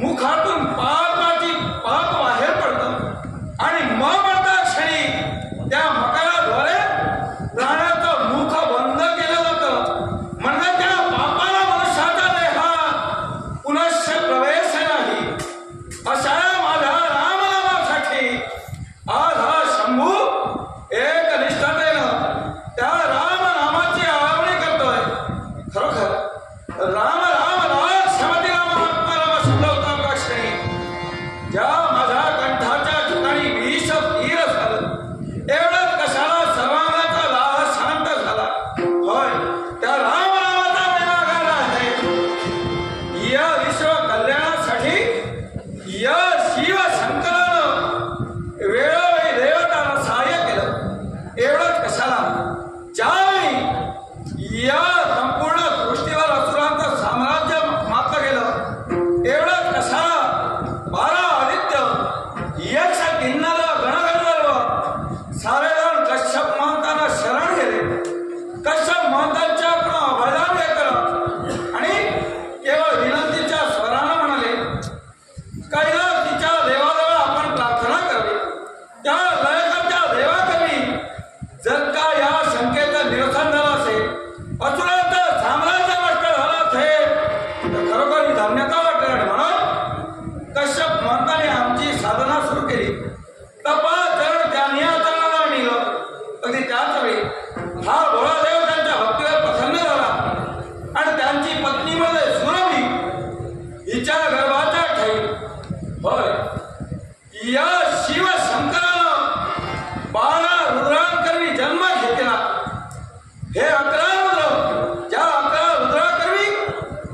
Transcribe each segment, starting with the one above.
मुखातून पापाची पाप बाहेर पडतं आणि मग म्हणता क्षणी त्या मकराद्वारे प्राण्याचं मुख बंद केलं जातं. म्हणजे त्या पापाला मनुष्याचा देहात पुनश्च प्रवेश नाही. अशा माझ्या रामनामासाठी आज हा शंभू एकनिष्ठतेनं त्या रामनामाची आळवणी करतोय. खरोखर राम राम राम श्रीमती राम महात्मा राम शब्द होता का क्षणी ज्या माझ्या कंठाच्या ठिकाणी विष तीर झालं. एवढंच कशाला सर्वांगाचा लाह शांत झाला. होय, त्या राम नामाचा महिमा आहे. या विश्व कल्याणासाठी या शिव शंकरानं वेळोवेळी देवतांना सहाय्य केलं. एवढंच कशाला ज्यावेळी या संपूर्ण सृष्टीवर असुरांचं साम्राज्य मातलं गेलं. एवढंच कशाला 12 आदित्य यक्ष किन्नर गणगंधर्व सारेजण कश्यप महंतांना शरण गेले. कश्यप महंतांच्या भजन करत आणि केवळ विनंतीच्या स्वरानं म्हणाले, कैलासच्या देवाजवळ आपण प्रार्थना करावी. त्या लयकाच्या देवाकरवी जर का या शंकेचं निरसन झालं असेल, असुरांचं साम्राज्य नष्ट झालं असेल तर खरोखर ही धन्यता वाटेल. आणि म्हणून कश्यप महंतांनी आमची साधना सुरू केली. तपाचरण त्यांनी आचरणाला नेलं. अगदी त्याच वेळी हा भोळादेव त्यांच्या भक्तीवर प्रसन्न झाला आणि त्यांची पत्नी मध्ये सुरभी हिच्या गर्भाच्या ठाई. होय, या शिव शंकरानं 12 रुद्रांकरवी जन्म घेतला. हे 11 रुद्र, ज्या 11 रुद्रांकरवी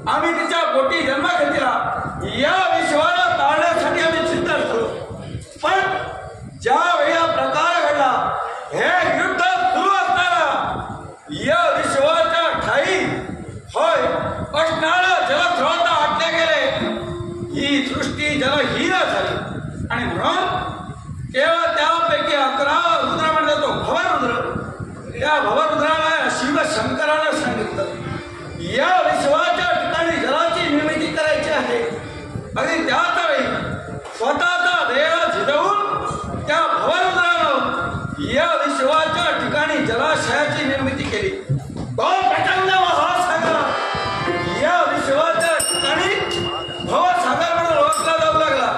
आम्ही तिच्या पोटी जन्म घेतला. या विश्वाला टाळण्यासाठी आम्ही सिद्ध असतो. पण ज्या वेळी हा प्रकार घडला, हे युद्ध सुरू असताना या विश्वाच्या ठाई होय असणारा जलस्रोत आटले गेले. ही सृष्टी जलहीन झाली आणि म्हणून केवळ त्यापैकी 11 रुद्र म्हणजे तो भवरुद्र, त्या भवरुद्राला शिवशंकरानं सांगितलं, या विश्वाच्या ठिकाणी जलाची निर्मिती करायची आहे. अगदी त्याच वेळी स्वतःचा देह झिजवून त्या भवरुद्रानं या विश्वाच्या ठिकाणी जलाशयाची निर्मिती केली. तो प्रचंड महासागर या विश्वाच्या ठिकाणी भवसागर म्हणून ओळखला जाऊ लागला.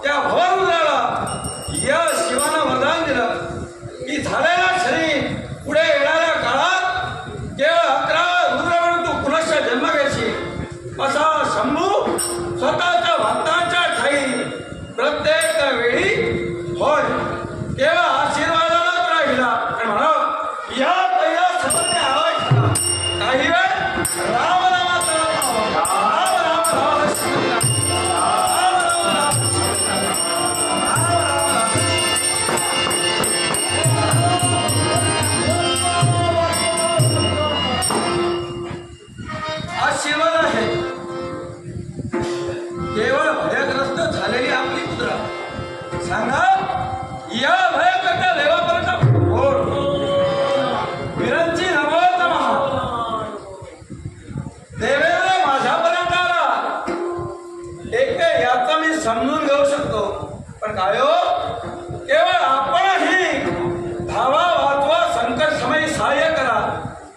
त्या भवरुद्राला या शिवानं वरदान दिलं की झालेल्या क्षणी पुढे येणाऱ्या काळात केवळ 11 रुद्र म्हणून तू पुनश्च जन्म घ्यायची. असा शंभू स्वतःच्या भक्तांच्या ठाई प्रत्येक वेळी होय केवळ आशीर्वादालाच राहिला. आणि म्हणा या कैलासाने आवाज केला. काही वेळ रामनामाचा राम राम राम श्रीराम. आशीर्वाद आहे. केवळ भयग्रस्त झालेली आपली पुत्रा सांगा या भयकट्या देवापर्यंत विरंची नमोत महा देवेंद्र माझ्यापर्यंत आला. एक याचं मी समजून घेऊ शकतो. पण काय हो, केवळ आपणही धावा वाचवा, संकट समयी सहाय्य करा.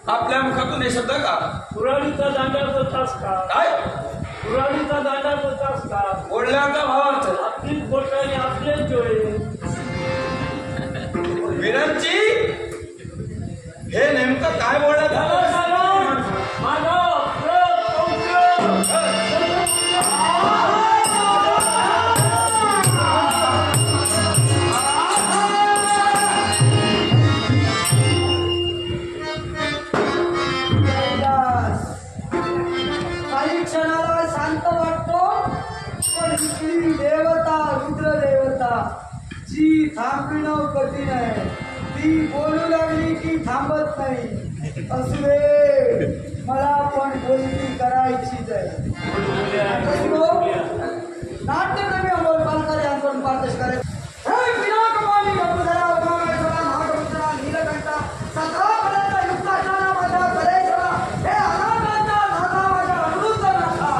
आपल्या मुखातून हे शब्द का पुराणीचा दांडा होतास का? काय पुराणीचा दांडा होतास का? बोलण्याचा भावार्थ आपलीच बोटाने आपलेच डोळे. विरंची हे नेमकं काय बोलण्यात आलं? माझा काही क्षणाला शांत वाटतो, पण इथली देवता रुद्र देवता जी थांबणं कठीण आहे, ती बोलू लागली की थांबत नाही. असू दे, मला पण बोलणी करायचीच आहे. नाट्यप्रेमी अमोल पालकर यांकडून पारदर्श करायचं. नीलकंठा सकाळपर्यंत युक्त असणारा माझ्या गणेशला हे अनाथांच्या नाथा माझ्या अमृत नाथा.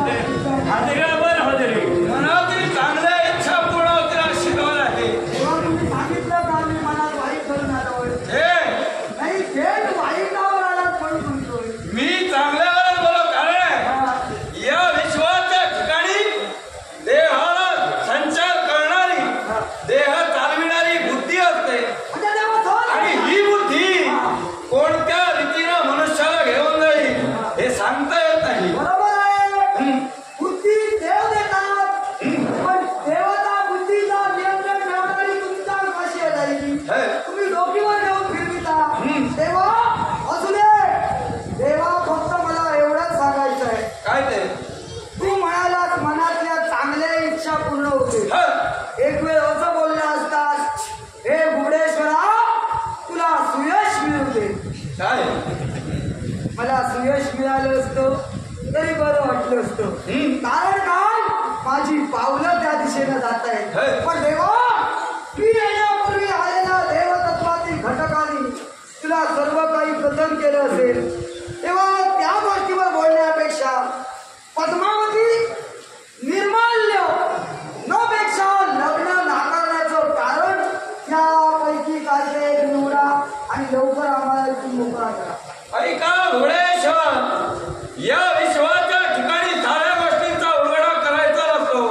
हजेऱ्यावर हजेरी. मनातील चांगल्या इच्छा पूर्ण होतील शिकवलं आहे. तेव्हा तुम्ही सांगितलं का मी मनात वाईट करून आलोय? नाही, थेट वाईटावर आलात म्हणून म्हणतोय. मी चांगल्यावर बोलो कारण या विश्वाच्या ठिकाणी देहाला संचार करणारी देह चालविणारी बुद्धी असते म्हणजे तेव्हा थोर आणि ही बुद्धी कोणत्या रीतीनं मनुष्याला घेऊन जाईल हे सांगता येत नाही. बरोबर आहे. बुद्धी देव देतात, पण देवता बुद्धीचा नियंत्रण ठेवणारी तुमच्या कशी आहे जाईल? तुम्ही डोकीवर घेऊन फिरविता. देवा असू दे. देवा फक्त मला एवढंच सांगायचं आहे, काय ते तू म्हणालास मनातल्या चांगल्या इच्छा पूर्ण होते. एक वेळ असं बोलला असतास, हे गुडेश्वरा तुला सुयश मिळू दे. काय मला सुयश मिळालं असतं तरी बरं वाटलं असतं. कारण काय, माझी पावलं त्या दिशेनं जात आहेत. पण देवा, मी येण्यापूर्वी आलेल्या देवतत्वातील घटकांनी तुला सर्व काही कथन केलं असेल तेव्हा त्या गोष्टीवर बोलण्यापेक्षा पद्मावती निर्माल्य न पेक्षा लग्न नाकारण्याचं कारण यापैकी काहीतरी एक निवडा आणि लवकर आम्हाला इथून मोकळा करा. ऐका घोडेश्वर, या विश्वाच्या ठिकाणी साऱ्या गोष्टींचा उलगडा करायचा नसतो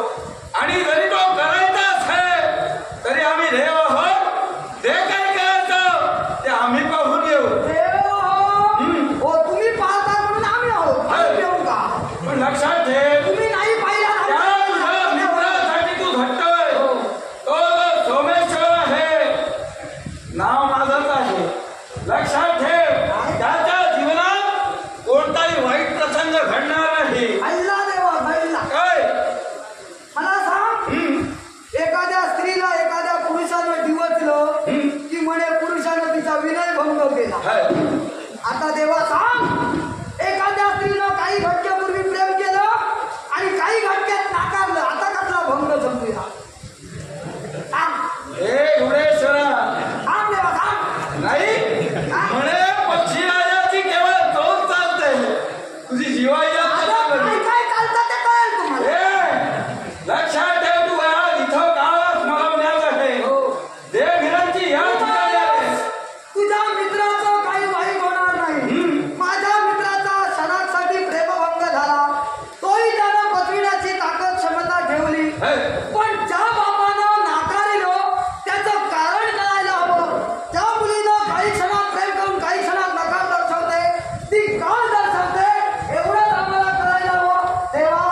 आणि जरी तो करायचाच आहे तरी आम्ही देव आहोत. ते काय करायचं ते आम्ही पाहून येऊ. हो, तुम्ही पाहता म्हणून आम्ही आहोत. आम्ही येऊ का? पण लक्षात ठेव, तुम्ही नाही पाहिला त्या तुझ्या मित्रासाठी तू झटतोय. तो जो सोमेश्वर आहे, नाव माझंच आहे. लक्षात ठेव, त्याच्या जीवनात कोणताही वाईट प्रसंग घडणार नाही. हल्ला देवा हल्ला. काय मला सांग, एखाद्या स्त्रीला एखाद्या पुरुषानं डिवचलं की म्हणे पुरुषानं तिचा विनयभंग केला. आता देवा सांग, एखाद्या स्त्रीनं काही घटकेपूर्वी प्रेम केलं आणि काही घटकेत नाकारलं, आता कसला भंग समजूया? सांग, हे घोडेश्वरा, सांग देवा सांग. नाही म्हणे पक्षी राजाची केवळ तोच चालते, तुझी जीवाई आता काय काय चालतं ते कळेल तुम्हाला. लक्षात ठेव, तू या इथं काळात मरवण्यात आहे. देवगिरांची या ठिकाणी आहे. तुझ्या मित्राचं काही वाईट होणार नाही. माझ्या मित्राचा क्षणासाठी प्रेमभंग झाला, तोही त्यानं पचविण्याची ताकद क्षमता ठेवली. पण ज्या बापानं नाकारिलं त्याचं कारण कळायला हवं. त्या मुलीनं काही क्षणात प्रेम करून काही क्षणात नकार दर्शवते, ती का दर्शवते एवढंच आम्हाला कळायला हवं. तेव्हा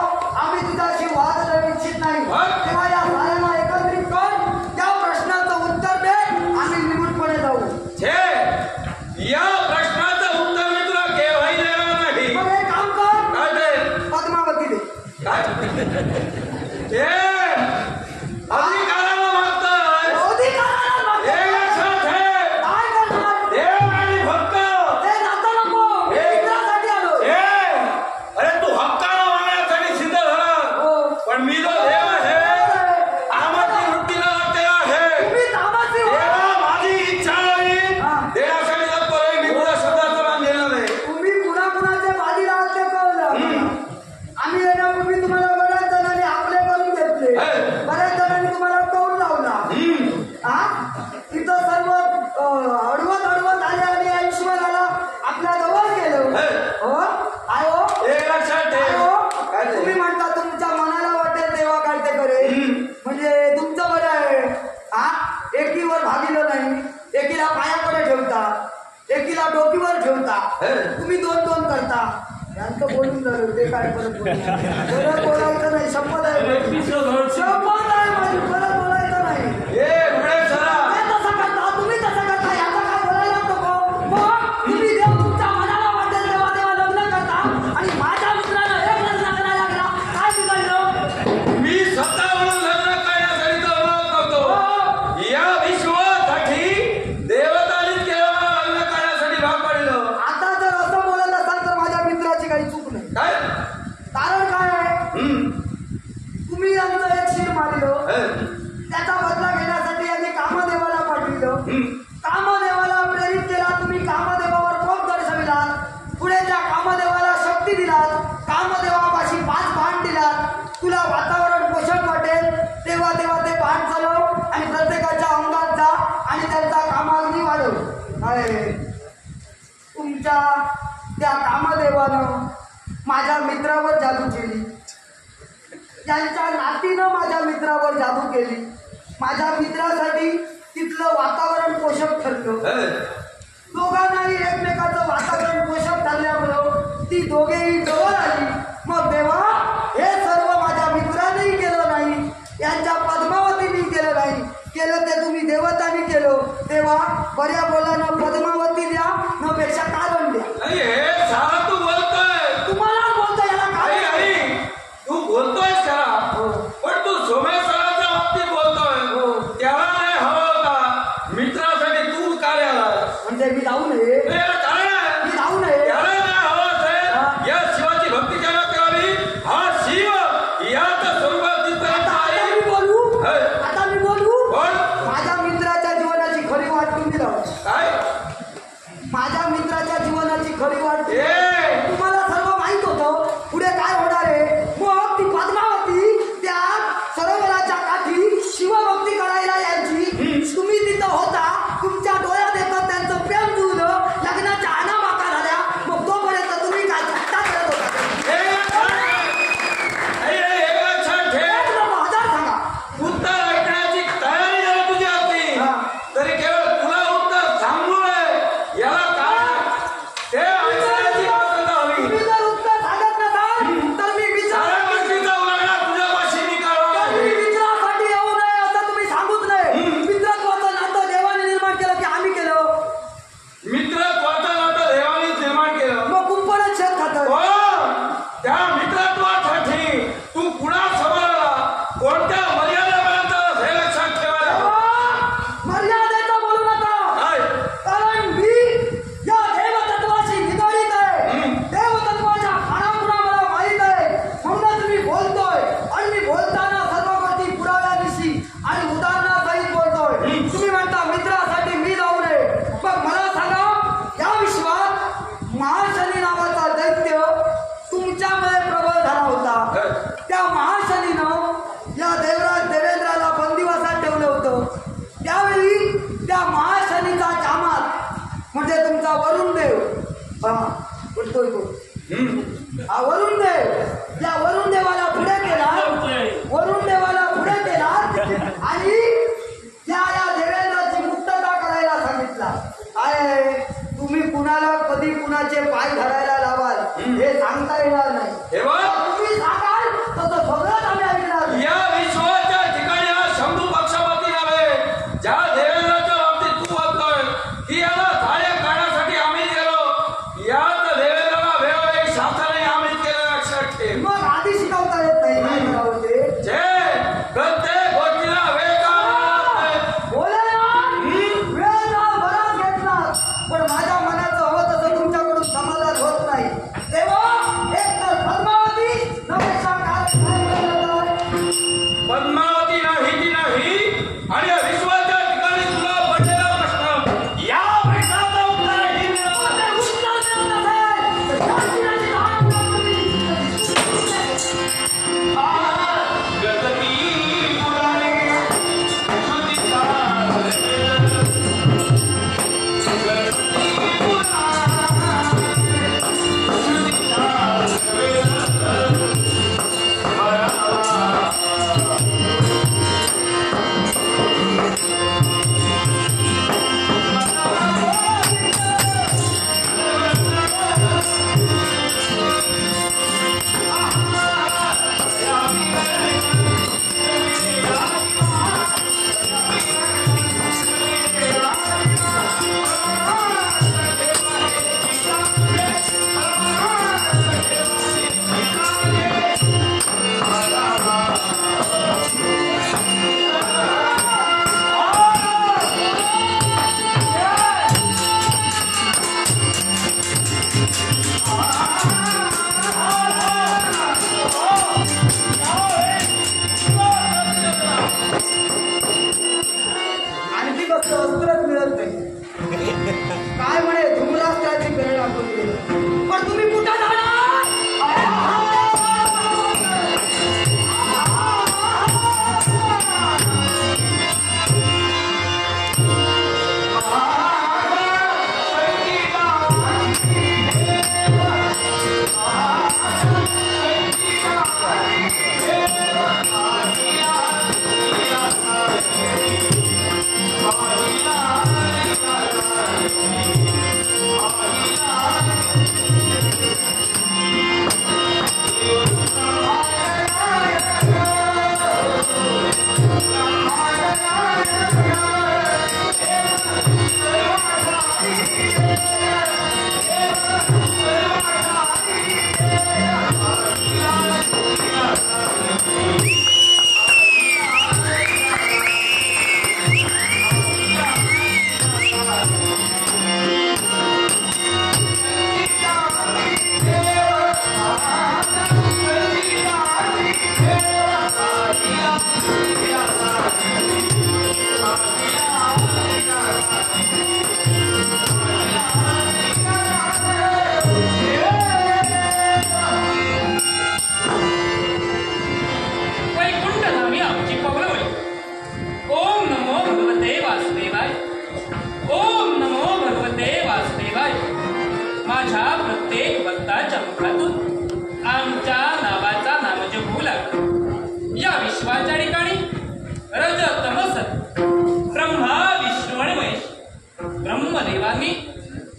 आम्ही तुझ्याशी वाद करू इच्छित नाही. तेव्हा या साऱ्यांना एकत्रित कर, त्या प्रश्नाचं उत्तर दे, आम्ही निमूटपणे जाऊ. या प्रश्नाचं उत्तर मी तुला केव्हाही देणार नाही. मग एक काम कर, काय ते पद्मावती दे. काय ते अधिकाराला मागताय. अधिकाराला मागे. हे लक्षात ठेव, काय करणार? देव आणि भक्त. ते नातं नको. मी मित्रासाठी आलोय. अरे तू हक्कानं मागण्यासाठी सिद्ध झाला, हो. पण मी जो देव आहे, कामाची वृत्तीला ते आहे. तुम्ही तामाची हो. देवा माझी इच्छा नाही, देण्यासाठी तत्पर आहे. मी तुझ्या शब्दाचं मान देणार आहे. तुम्ही कुणाकुणाचे बाजी राहत ते कळलं आम्हाला. आम्ही येण्यापूर्वी तुम्हाला बऱ्याच जणांनी आपले करून घेतले, बऱ्याच जणांनी तुम्हाला टोल लावला. तिथं सर्व अडवत आले आणि ऐश्वर्याला आपल्या जवळ गेलं. हो काय हो? हे लक्षात काय ठेव. हो? काय ते? तुम्ही म्हणता तुमच्या मनाला वाटेल तेव्हा काय ते करेल, म्हणजे तुमचं बरं आहे. एकीवर भागिलं नाही, एकीला पायाकडे ठेवता, एकीला डोकीवर ठेवता, तुम्ही दोन दोन करता. यांचं बोलून झालं ते काय परत बोलायचं नाही. शपथ आहे, शपथ आहे माझी, परत बोलायचं नाही. हे घोडेश्वरा, काय तसं करता, तुम्ही तसं करता, याचा काय बोलायला नको. मग तुम्ही देव तुमच्या मनाला वाटेल तेव्हा तेव्हा लग्न करता आणि माझ्या मित्रानं एक लग्न करायला लागला, काय बिघडलं? मी स्वतः म्हणून लग्न करण्यासाठी तर अनुरोध करतो. या विश्वासाठी देवतांनी केलं मला लग्न करण्यासाठी भाग पाडलं. आता जर असं बोलत असाल तर माझ्या मित्राची काही चूक नाही. काय कारण काय आहे, तुम्ही यांचं एक शिर मारलं, त्याचा बदला घेण्यासाठी यांनी कामदेवाला पाठविलं. कामदेवाला प्रेरित केला, तुम्ही कामदेवावर कोप दर्शविलात, पुढे त्या कामदेवाला शक्ती दिलात. कामदेवापाशी 5 भांड आहे तुमच्या त्या कामदेवानं माझ्या मित्रावर जादू केली, त्यांच्या नातीनं माझ्या मित्रावर जादू केली. माझ्या मित्रासाठी तिथलं वातावरण पोषक ठरलं. दोघांनाही एकमेकाचं वातावरण पोषक ठरल्यामुळं ती दोघेही जवळ आली. मग देवा, हे सर्व माझ्या मित्रानेही केलं नाही, यांच्या पद्मावतीने केलं नाही, केलं ते तुम्ही देवतांनी केलं. तेव्हा बऱ्या बोलानं पद्मावती द्या, न पेक्षा कारण द्या. नाही, हे सारं तू बोलतोय. तुम्हाला बोलतो याला आई, काय? आई, तू बोलतोयस खरा, पण तू सोमेश्वराच्या बाबतीत बोलतोय. त्याला नाही हवं होता, मित्रासाठी तू कार्य आला. म्हणजे मी जाऊ नये, याला कारण आहे. मी जाऊ नये. त्याला नाही हवं असेल, या शिवाची भक्ती ज्याला करावी, हा शिव याच स्वरूपात तिथपर्यंत आता आहे. मी बोलू, हे. आता मी बोलू. बोल. माझ्या मित्राच्या जीवनाची खरी वाट तुम्ही लावा. काय? माझ्या मित्राच्या जीवनाची खरी वाट ए! तुम्हाला सर्व माहित होतं पुढे काय होणार आहे. मग ती पद्मावती त्या सरोवराच्या काठी शिवभक्ती करायला यायची. तुम्ही तिथं होता, तुमच्या डोळ्यात येतं त्यांचं प्रेम जुळलं, लग्नाच्या आणाबाका झाल्या. मग तोपर्यंत तुम्ही काय झट्टा करत होता? हे लक्षात ठेव. एक नको, हजार सांगा. उत्तर ऐकण्याची तयारी जर तुझी असती, हा. तरी केवळ तुला उत्तर सांगू नये. याला काय ते ऐकण्याची आवश्यकता हवी. तुम्ही जर उत्तर सांगत नसाल तर मी साऱ्या विचार गोष्टीचा उलगडा तुझ्यापाशी निकालावा मी आहे. मित्रासाठी येऊ नये असं तुम्ही सांगूच नाही. मित्रत्वाचं नातं देवाने निर्माण केलं की आम्ही केलं? मित्रत्वाचं नातं देवानेच निर्माण केलं. मग कुंपणच शेत खातं. पण त्या मित्रत्वासाठी तू कुणासमोर आला, कोणत्या मर्यादेपर्यंत हे लक्षात ठेवायला. मर्यादेचं बोलू नका, काय? कारण मी या देवतत्वाशी निगडीत आहे. देवतत्वाच्या खाणापुरा मला माहीत आहे, म्हणूनच मी बोलतोय. आणि मी बोलताना सर्व गोष्टी पुराव्यानिशी आणि उदाहरणासहित बोलतोय. तुम्ही म्हणता मित्रासाठी मी जाऊ नये. मग मला सांगा, या विश्वात महाशनी नावाचा दैत्य तुमच्यामुळे प्रबळ झाला होता. त्या महाशनीनं या देवराज देवेंद्राला बंदिवासात ठेवलं होतं. त्यावेळी त्या महाशनीचा जामात म्हणजे तुमचा वरुण देव, बोलतोय तो, हा वरुण देव, त्या वरुण देवाला पुढे केला. वरुण देवाला पुढे केला आणि या देवेंद्राची मुक्तता करायला सांगितला. काय तुम्ही कुणाला कधी कुणाचे पाय धरायला लावाल हे सांगता येणार नाही. हे बघ. तुम्ही सांगाल तसं सगळं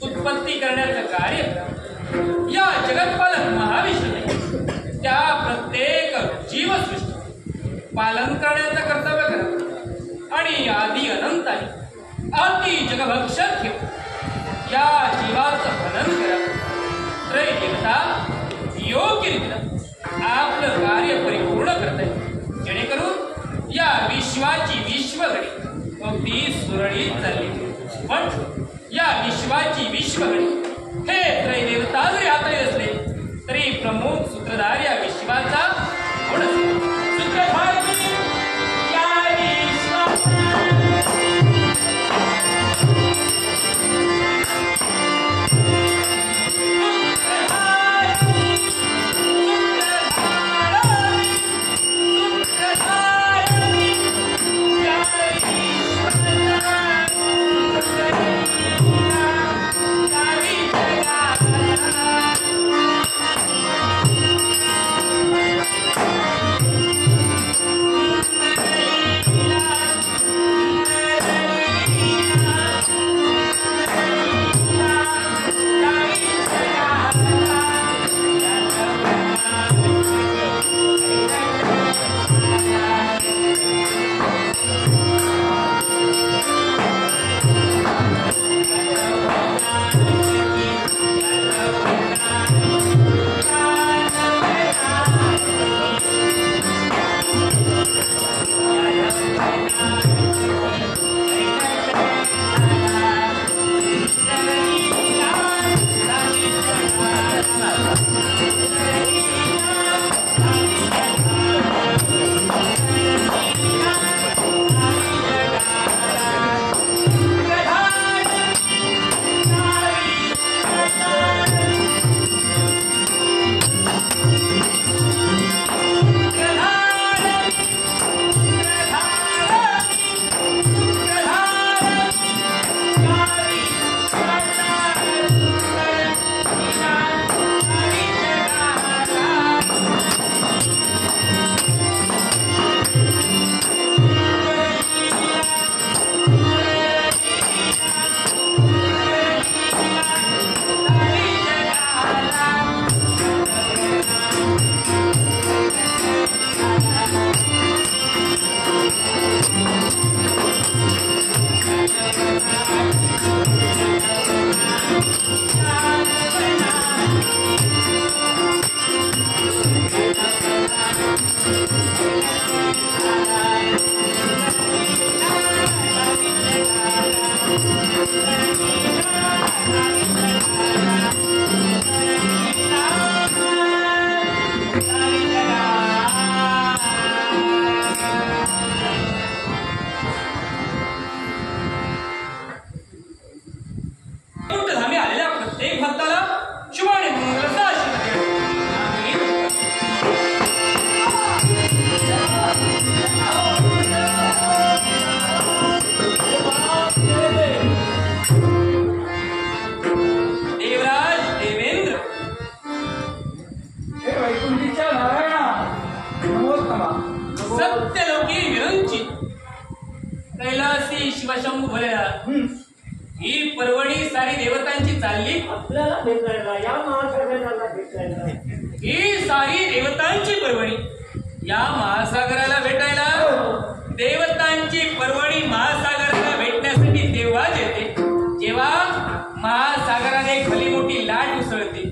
उत्पत्ती करण्याचं कार्य या जगतपालक महाविष्णूने त्या प्रत्येक जीवसृष्टी पालन करण्याचं कर्तव्य करा आणि आदि अनंताने अति जगभक्षक ठेव या जीवाचं हनन करा. त्रैदेवता योग्यरित्या आपलं कार्य परिपूर्ण करता येईल जेणेकरून या विश्वाची विश्वघडी अगदी सुरळीत चालली. पण या विश्वाची विश्वघडी हे त्रैदेवता जरी हाताळीत असले तरी प्रमुख सूत्रधार या विश्वाचा कोण असेल? सूत्रधार या विश्वाचा कैलासी शिवशंभू भोलेला ही पर्वणी सारी देवतांची चालली आपल्याला भेटायला या महासागराला भेटायला ही सारी देवतांची पर्वणी या महासागराला भेटायला देवतांची पर्वणी महासागराला भेटण्यासाठी तेव्हाच येते जेव्हा महासागराने भली मोठी लाट उसळते.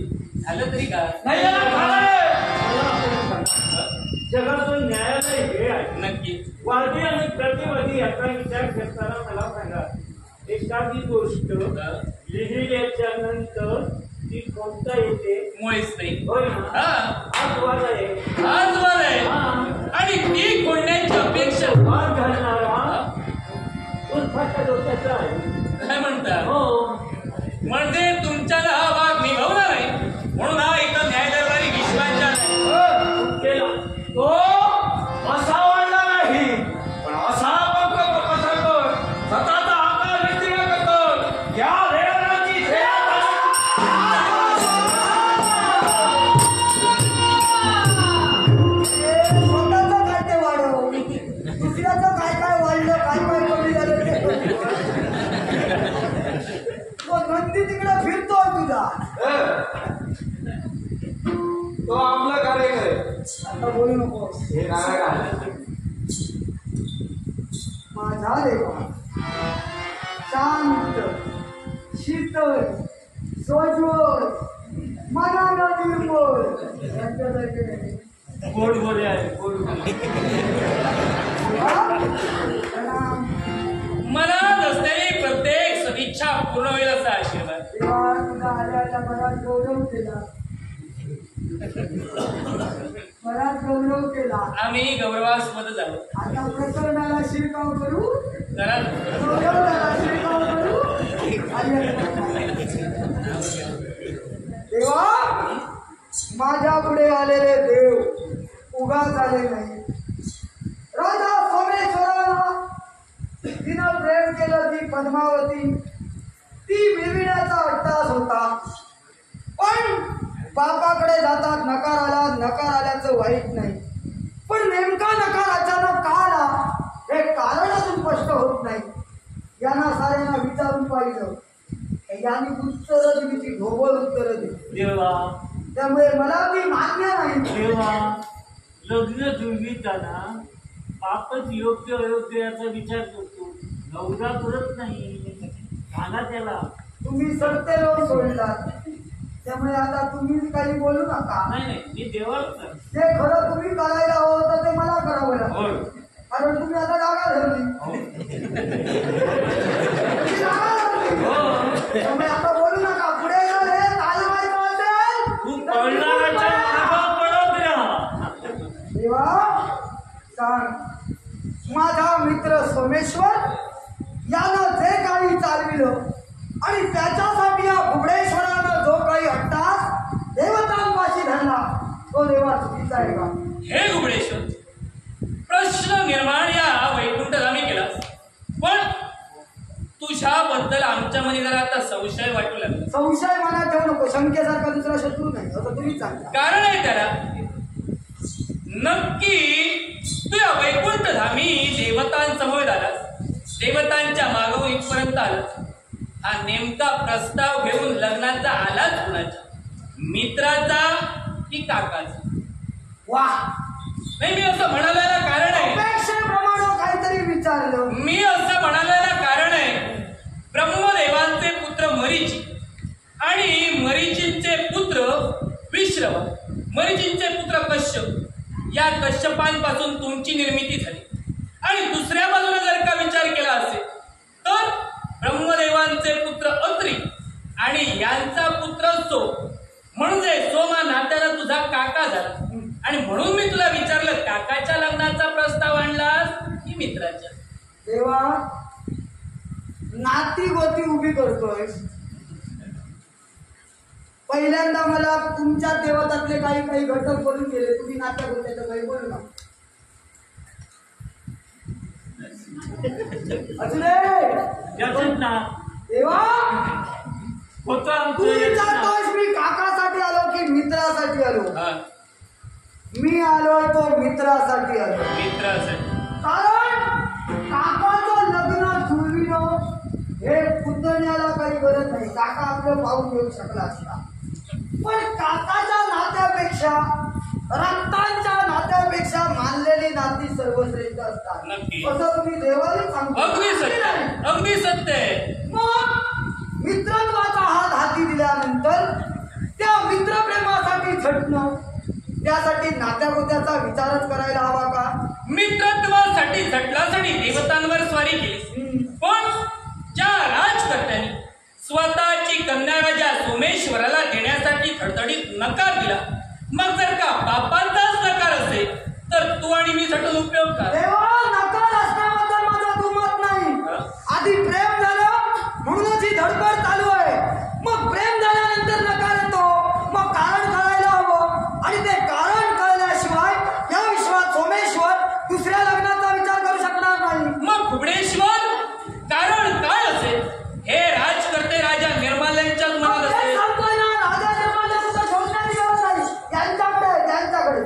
झालं तरी का जगातून खरं न्यायालय हे आहे. नक्की. वादी आणि प्रतिवादी याचा विचार करताना मला सांगा, एखादी गोष्ट लिहिल्याच्या नंतर ती कोणता येते? मुळीच नाही. होय ना? हा, आज वाद आहे. आज वाद आहे. हा. आणि ती खोडण्याची अपेक्षा वाद घालणारा उद्भट डोक्याचा आहे. काय म्हणता? हो. म्हणजे तुमच्याला हा भाग निभावणार नाही म्हणून हा इथं न्यायालयावरील विश्वासच्या नाही. केला तो असा वाढला नाही, पण असा पसरतो, स्वतःचा आकार विस्तीर्ण करतो. या देवाची स्वतःचं काय ते वाढव, दुसऱ्याचं काय काय वाढलं, काय काय कमी झालं ते तो नंदी तिकडे फिरतोय तुझा. तो आपलं कार्य करे. आता बोलू नको. हे नारळ आहे. माझा देवा शांत शीतल सोज्वळ मनाला निर्मळ गोड बोले आहे. गोड बोले. प्रणाम. मनात असलेली प्रत्येक सदिच्छा पूर्ण होईल असा आशीर्वाद. देवा तुझा आल्याचा बराच गौरव केला, बराच गौरव केला. आम्ही गौरवास्पद झालो. आता प्रकरणाला शिरकाव करू, जरा गौरवाला शिरकाव करू. देवा माझ्या पुढे आलेले देव उगाच आले नाही. राजा सोमेश्वराला तिनं प्रेम केलं ती पद्मावती, ती मिळविण्याचा अट्टास होता. पण बापाकडे जातात नकार आला, नकार आल्याचं वाईट नाही. पण नेमका नकार अचानक का आला हे कारण अजून स्पष्ट होत नाही. यांना साऱ्यांना विचारून पाहिलं, यांनी उत्तरं दिली ती ढोबळ उत्तरं दिली. देवा त्यामुळे मला ती मान्य नाही. देवा लग्न जुळविताना बापच योग्य अयोग्य याचा विचार करतो, नवरा करत नाही. सांगा त्याला. तुम्ही सत्य लोक सोडलात, त्यामुळे आता तुम्ही काही बोलू नका. नाही नाही, मी देवाच कर. जे खरं तुम्ही करायला होतं ते मला करावं लागतं, कारण तुम्ही आता जागा धरली. तुम्ही जागा धरली. त्यामुळे आता बोलू नका. पुढे जर हे चालवायचं असेल तू पळणाऱ्याच्या मागं पळत राहा. देवा सांग, माझा मित्र सोमेश्वर यानं जे काही चालविलं आणि त्याच्यासाठी या भुवनेश्वरानं जो काही अट्टास देवतांपाशी धरला तो देवा चुकीचा आहे का? हे गुबळेश्वर, प्रश्न निर्माण या वैकुंठधामी केला, पण तुझ्याबद्दल आमच्यामध्ये जरा आता संशय वाटू लागला. संशय मनात ठेवू नको. शंकेसारखा दुसरा शत्रू नाही असं तुम्ही सांगा. कारण आहे त्याला, नक्की तू या वैकुंठधामी देवतांसमोर आलास, देवतांच्या मागं इथपर्यंत आलास. हा नेमका प्रस्ताव घेऊन लग्नाचा आलाच कुणाच्या? मित्राचा की काकाचा? वाह, नाही, मी असं म्हणायला कारण आहे, अपेक्षेप्रमाणे काहीतरी विचारलं. मी असं म्हणायला कारण आहे, ब्रह्मदेवांचे पुत्र मरीची आणि मरीचींचे पुत्र विश्रव, मरीचींचे पुत्र कश्यप, या कश्यपांपासून तुमची निर्मिती झाली. आणि दुसऱ्या बाजूला जर का विचार केला असेल तर ब्रह्मदेवांचे पुत्र अत्री आणि यांचा पुत्र सोम, म्हणजे सोमा नात्याला तुझा काका झाला. आणि म्हणून मी तुला विचारलं, काकाच्या लग्नाचा प्रस्ताव आणलास की मित्राच्या? देवा नाती गोती उभी करतोय. पहिल्यांदा मला तुमच्या देवतातले काही काही घटक बोलून गेले, तुम्ही नात्या गोत्याचं काही बोलू नका. देवा होता तू विचारतोस मी काकासाठी आलो की मित्रासाठी आलो? मी आलोय तो मित्रासाठी आलो. मित्रासाठी. कारण काकाचं लग्न जुळविणं हे पुतण्याला काही गरज नाही. काका आपलं पाहून घेऊ शकला असता, पण काकाच्या नात्यापेक्षा, रक्तांच्या नात्यापेक्षा मानलेली नाती सर्वश्रेष्ठ असतात. नक्की. असं तुम्ही देवाला सांगतो. अगदी सत्य, अगदी सत्य आहे. मग मित्रत्वाचा हात हाती दिल्यानंतर त्या मित्रप्रेमासाठी झटणं, त्या त्यासाठी नात्यागोत्याचा विचारच करायला हवा का? मित्रत्वासाठी झटलासाठी देवतांवर स्वारी केली, पण ज्या राजकर्त्यांनी स्वतःची कन्या राजा सोमेश्वराला देण्यासाठी थडथडीत नकार दिला, मग जर का बापांचाच नकार असेल तर तू आणि मी झटून उपयोग का? देवा, नकार असण्याबद्दल माझा दुमत नाही. आधी प्रेम झालं म्हणूनच ही धडपड चालू आहे. मग प्रेम झाल्यानंतर नकार येतो, मग कारण कळायला हवं, आणि ते कारण कळल्याशिवाय या विश्वात सोमेश्वर दुसऱ्या लग्नाचा विचार करू शकणार नाही. मग घुबडेश्वर कारण काय असेल हे राजकर्ते राजा निर्माल्यांच्याच मनात ते असेल. सांगतोय ना, राजा निर्माल्य सुद्धा शोधण्याची गरज नाही. त्यांच्याकडे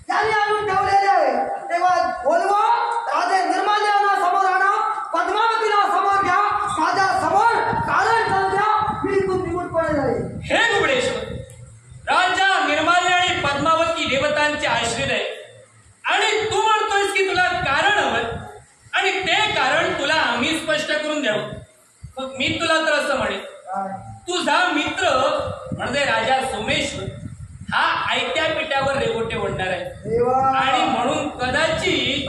त्यांनी आणून ठेवलेले आहे. तेव्हा बोलवा, राजे निर्माल्यांना समोर आणा, पद्मावतीला समोर घ्या, माझ्या समोर कारण करू द्या, मी इथून निघून पडेल आहे. हे घुबडेश्वर, राजा निर्माल्य आणि पद्मावती देवतांचे आश्रित आहे, आणि तू म्हणतोयस की तुला कारण हवं, आणि ते कारण तुला आम्ही स्पष्ट करून द्यावं. मग मी तुला तर असं म्हणेन, तुझा मित्र म्हणजे राजा सोमेश्वर हा आयत्या पिठावर रेगोटे ओढणार आहे, देवा, आणि म्हणून कदाचित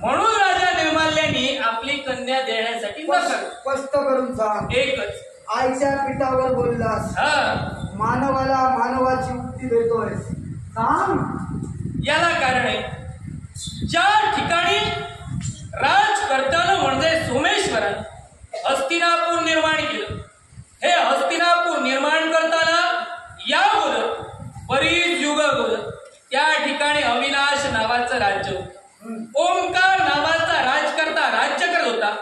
म्हणून राजा निर्माल्यांनी आपली कन्या देण्यासाठी नकार. स्पष्ट करून सांग. एकच. आईच्या पिठावर बोललास, मानवाला मानवाची मुक्ती देतोय, सांग. याला कारण आहे, ज्या ठिकाणी राजकर्त्यानं म्हणजे सोमेश्वरानं हस्तिनापूर निर्माण केलं, हे हस्तिनापूर निर्माण करताना या बोलत बरीच युग बोलत त्या ठिकाणी अविनाश नावाचं राज्य होतं. ओंकार नावाचा राजकर्ता राज्य करत होता.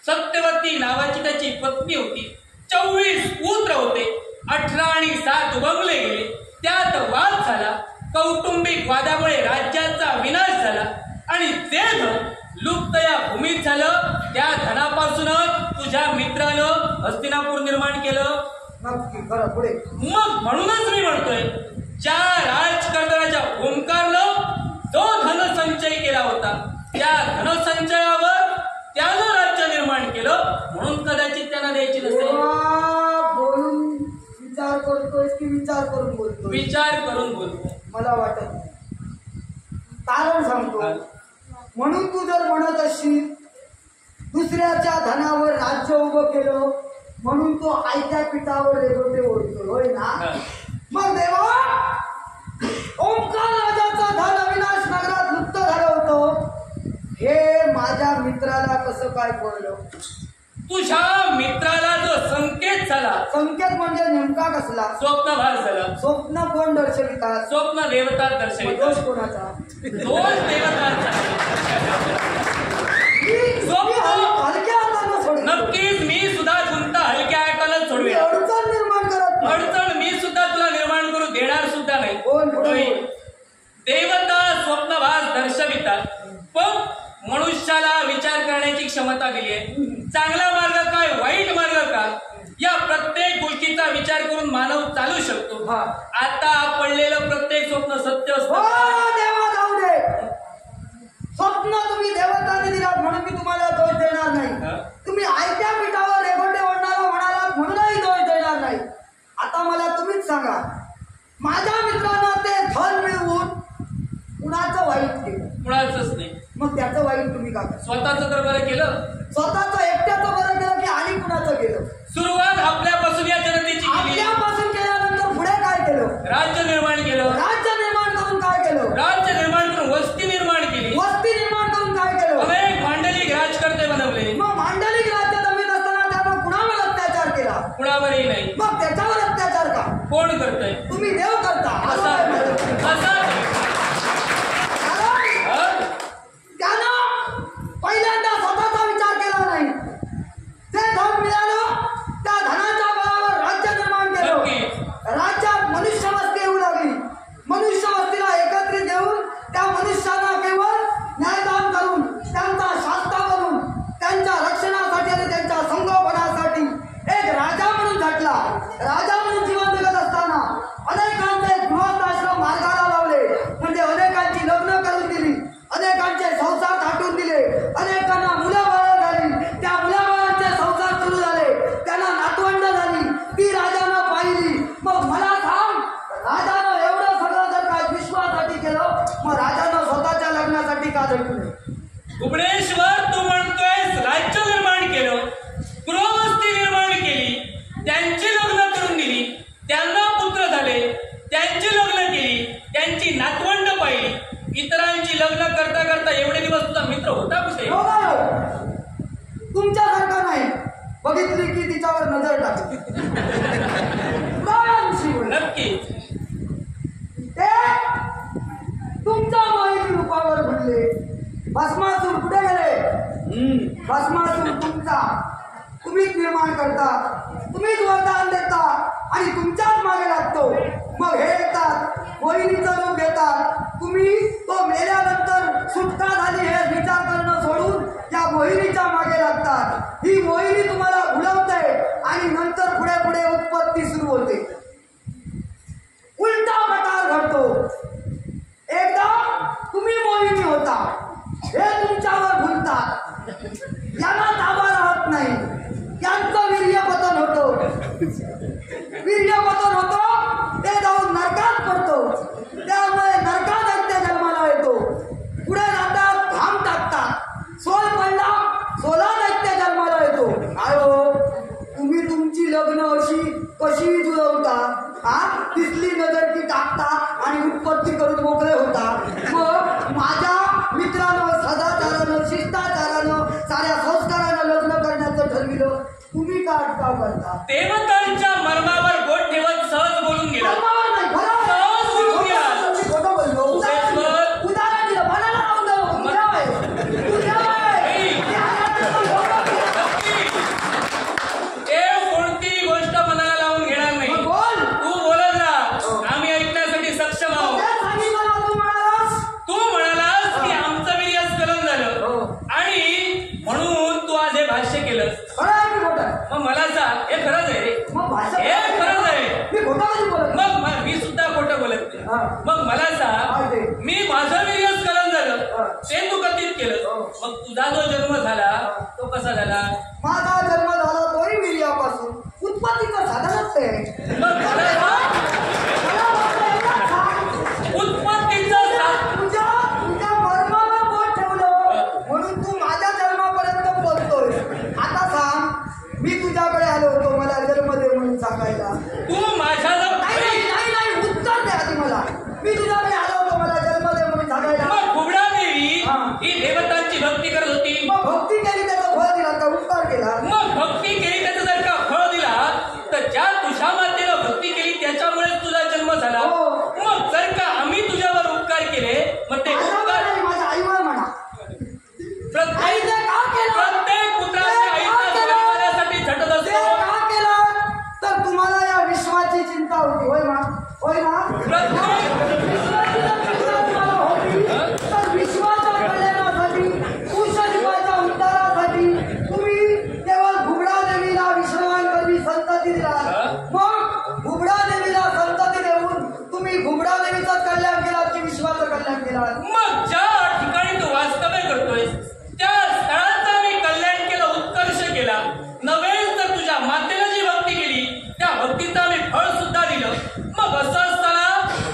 सत्यवती नावाची त्याची पत्नी होती. 24 पुत्र होते. 18 आणि 7 बंगले गेले. त्यात वाद झाला. कौटुंबिक वादामुळे राज्याचा विनाश झाला, आणि ते धन लुप्त या भूमीत झालं. त्या धनापासूनच तुझ्या मित्रानं हस्तिनापूर निर्माण केलं. नक्की खरं. पुढे. मग म्हणूनच मी म्हणतोय, ज्या राजकर्त्याच्या ओंकारनं जो धनसंचय केला होता, त्या धनसंचयावर त्यानं राज्य निर्माण केलं, म्हणून कदाचित त्यांना द्यायची नसेल. बोलून विचार करतोय की विचार करून बोलतोय? विचार करून बोलतो. मला वाटत नाही. कारण सांगतो. म्हणून तू जर म्हणत असशील दुसऱ्याच्या धनावर राज्य उभं केलं म्हणून तो आयत्या पिठावर रेगोटे ओढतोय, होय ना? मग देवा, ओंकार राजाचं धन अविनाश नगरात लुप्त झालं होतं, हे माझ्या मित्राला कसं काय कळलं? तुझ्या मित्राला जो संकेत झाला, संकेत म्हणजे नेमका कसला? स्वप्नभास झाला. स्वप्न कोण दर्शवितात? स्वप्न देवता मग दर्शवितात. दोष कोणाचा? दोष देवतांचा. हलक्या हातानं सोडतो. नक्कीच मी सुद्धा गुंता हलक्या हातानं सोडवेन. अडचण निर्माण करत नाही. अडचण मी सुद्धा तुला निर्माण करू देणार सुद्धा नाही. कोण? देवता स्वप्नभास दर्शवितात, पण मनुष्याला विचार करण्याची क्षमता दिली आहे. चांगला मार्ग काय, वाईट मार्ग काय, या प्रत्येक गोष्टीचा विचार करून मानव चालू शकतो. आता पडलेलं प्रत्येक स्वप्न सत्य असतं. देवा, जाऊ दे. स्वप्न तुम्ही देवतांनी दिलात म्हणून मी तुम्हाला दोष देणार नाही. तुम्ही आयत्या पिठावर रेगोटे ओढणारा म्हणालात म्हणूनही दोष देणार नाही. आता मला तुम्हीच सांगा, माझ्या मित्रानं ते धन मिळवून कुणाचं वाईट केलं? कुणाचंच नाही. मग त्याचं वाईट तुम्ही का? स्वतःच तर बरं केलं. स्वतःचं एकट्याचं बरं केलं की आणि कुणाचं केलं? सुरुवात आपल्यापासून या जनतेची केली. आपल्यापासून केल्यानंतर पुढे काय केलं? राज्य निर्माण केलं. राज्य निर्माण करून काय केलं? राज्य निर्माण करून वस्ती निर्माण केली. वस्ती निर्माण करून काय केलं? अनेक मांडलिक राजकर्ते बनवले. मग मांडलिक राज्य जमीन असताना त्यानं कुणावर अत्याचार केला? कुणावरही नाही. मग त्याच्यावर अत्याचार का? कोण करतंय? तुम्ही देव करता. त्यानं पहिल्यांदा स्वतःचा विचार केला नाही. जे धन मिळालं त्या धनाच्या बळावर राज्य निर्माण केलं. विश्वाची का झटू नये? भुवनेश्वर, तू म्हणतोयस राज्य निर्माण केलं, गृहवस्ती निर्माण केली, त्यांची लग्न करून दिली, त्यांना पुत्र झाले, त्यांची लग्न केली, त्यांची नातवंड पाहिली, इतरांची लग्न करता करता एवढे दिवस तुझा मित्र होता कुठे? तुमच्यासारखा नाही, बघितली की तिच्यावर नजर टाकली. नक्की तुमच्या मोहिनी रूपावर भरले. भस्मासूर कुठे गेले? भस्मासूर तुमचा, तुम्हीच निर्माण करता, तुम्हीच वरदान देता आणि तुमच्याच मागे लागतो. मग हे येतात, मोहिनीचं रूप घेतात. तुम्ही तो मेल्यानंतर सुटका झाली हे विचार करणं सोडून या मोहिनीच्या मागे लागतात. ही मोहिनी तुम्हाला भुलवते आणि नंतर पुढे पुढे उत्पत्ती सुरू होते. उलटा प्रकार घडतो. एकदा तुम्ही मोहिनी होता, हे तुमच्यावर भुलतात, यांना ताबा राहत नाही, यांचं वीर्यपतन होतो, ते जाऊन नरकात पडतो. त्यामुळे नरकात दैत्य जन्माला येतो. पुढे जातात, घाम टाकतात, सोल पडला, सोला दैत्य जन्माला येतो. अहो, तुम्ही तुमची लग्न अशी कशी जुळवता? तिथली नजर ती टाकता आणि उत्पत्ती करून मोकळे होता. मग माझ्या मित्रानं सदाचारानं, शिष्टाचारानं, साऱ्या संस्कारानं लग्न करण्याचं ठरविलं, तुम्ही का अटकाव करता? देवतांच्या मर्मावर बोट ठेवत सहज बोलून गेला. सहज बोलून गेला. खोटं बोललो. उदाहरण दिलं, मला लावून जाऊ. देव कोणतीही गोष्ट मनाला लावून घेणार नाही. तू बोलत राहा, आम्ही ऐकण्यासाठी सक्षम आहोत. तू म्हणालास की आमचं वीर्य स्खलन झालं आणि म्हणून तू आज हे भाष्य केलं. मग मला सांग, हे खरंच आहे? हे खरंच आहे? मग मी सुद्धा खोटं बोलत नाही. मग मला सांग, मी माझं वीर्य स्खलन झालं ते तू कथित केलं, मग तुझा जो जन्म झाला तो कसा झाला? माझा जन्म झाला तोही वीर्यापासून. उत्पत्तीचं साधनच ते. उत्पत्तीचं तुझ्या मर्माला बोट ठेवलं म्हणून तू माझ्या जन्मापर्यंत बोलतोय. आता सांग, मी तुझ्याकडे आलो होतो मला जन्म दे म्हणून सांगायला. तू माझ्या नाही, उत्तर दे आधी मला. मी तुझ्याकडे आलो होतो मला जन्म दे म्हणून सांगायला. मग घुबडा देवी ही देवतांची भक्ती करत होती. मग भक्ती केली, त्याचा फळ दिला का? उपकार केला. मग भक्ती केली, त्याचं जर का फळ दिला तर ज्या तुझ्या मातेनं भक्ती केली त्याच्यामुळे तुझा जन्म झाला. मग जर का आम्ही तुझ्यावर उपकार केले, मग ते उपकार माझ्या आईवर म्हणा. प्रत्येक पुत्राच्या आईचा जन्मासाठी झटत असतो. का केलं? तर तुम्हाला या विश्वाची चिंता होती. होय ना? तर विश्वाच्या कल्याणासाठी, कुशजीवाच्या उद्धारासाठी तुम्ही केवळ घुबडा देवीला विश्वांकरवी संतती दिला. मग घुबडा देवीला संतती देऊन तुम्ही घुबडा देवीचं कल्याण केलं की विश्वाचं कल्याण केलं? मग ज्या ठिकाणी तू वास्तव्य करतोय त्या स्थळाचं आम्ही कल्याण केलं, उत्कर्ष केला. नव्हे तर तुझ्या मातेनं जी भक्ती केली त्या भक्तीचं आम्ही फळ सुद्धा दिलं. मग असं असताना